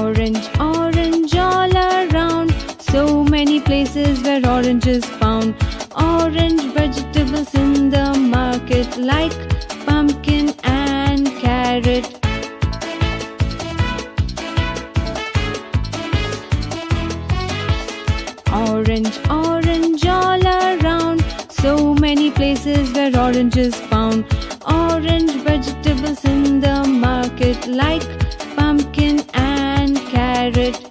Orange, orange all around, so many places where orange is found. Orange vegetables in the market like pumpkin and carrot. Orange, orange all around, so many places where orange is found. Orange vegetables in the market like pumpkin and carrot.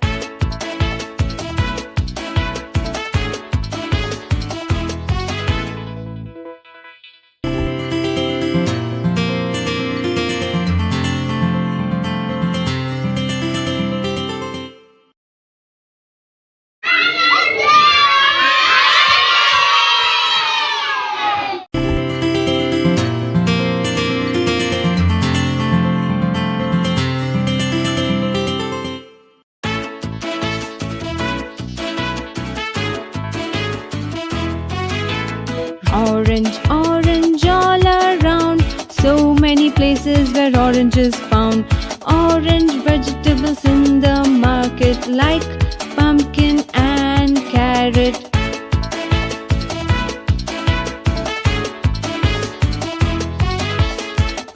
Orange, orange all around, so many places where orange is found. Orange vegetables in the market like pumpkin and carrot.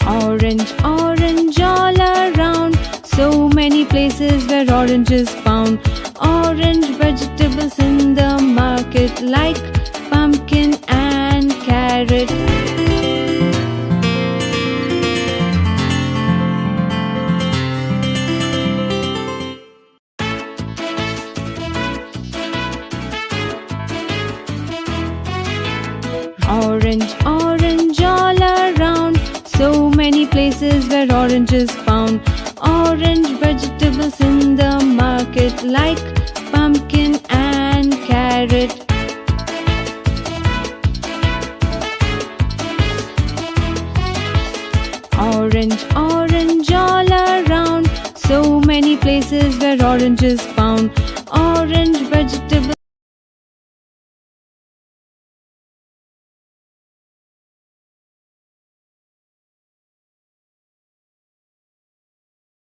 Orange, orange all around, so many places where orange is found. Orange vegetables in the market like pumpkin and carrot. Orange, orange all around, so many places where orange is found. Orange vegetables in the market like pumpkin and carrot. Orange, orange all around, so many places where orange is found. Orange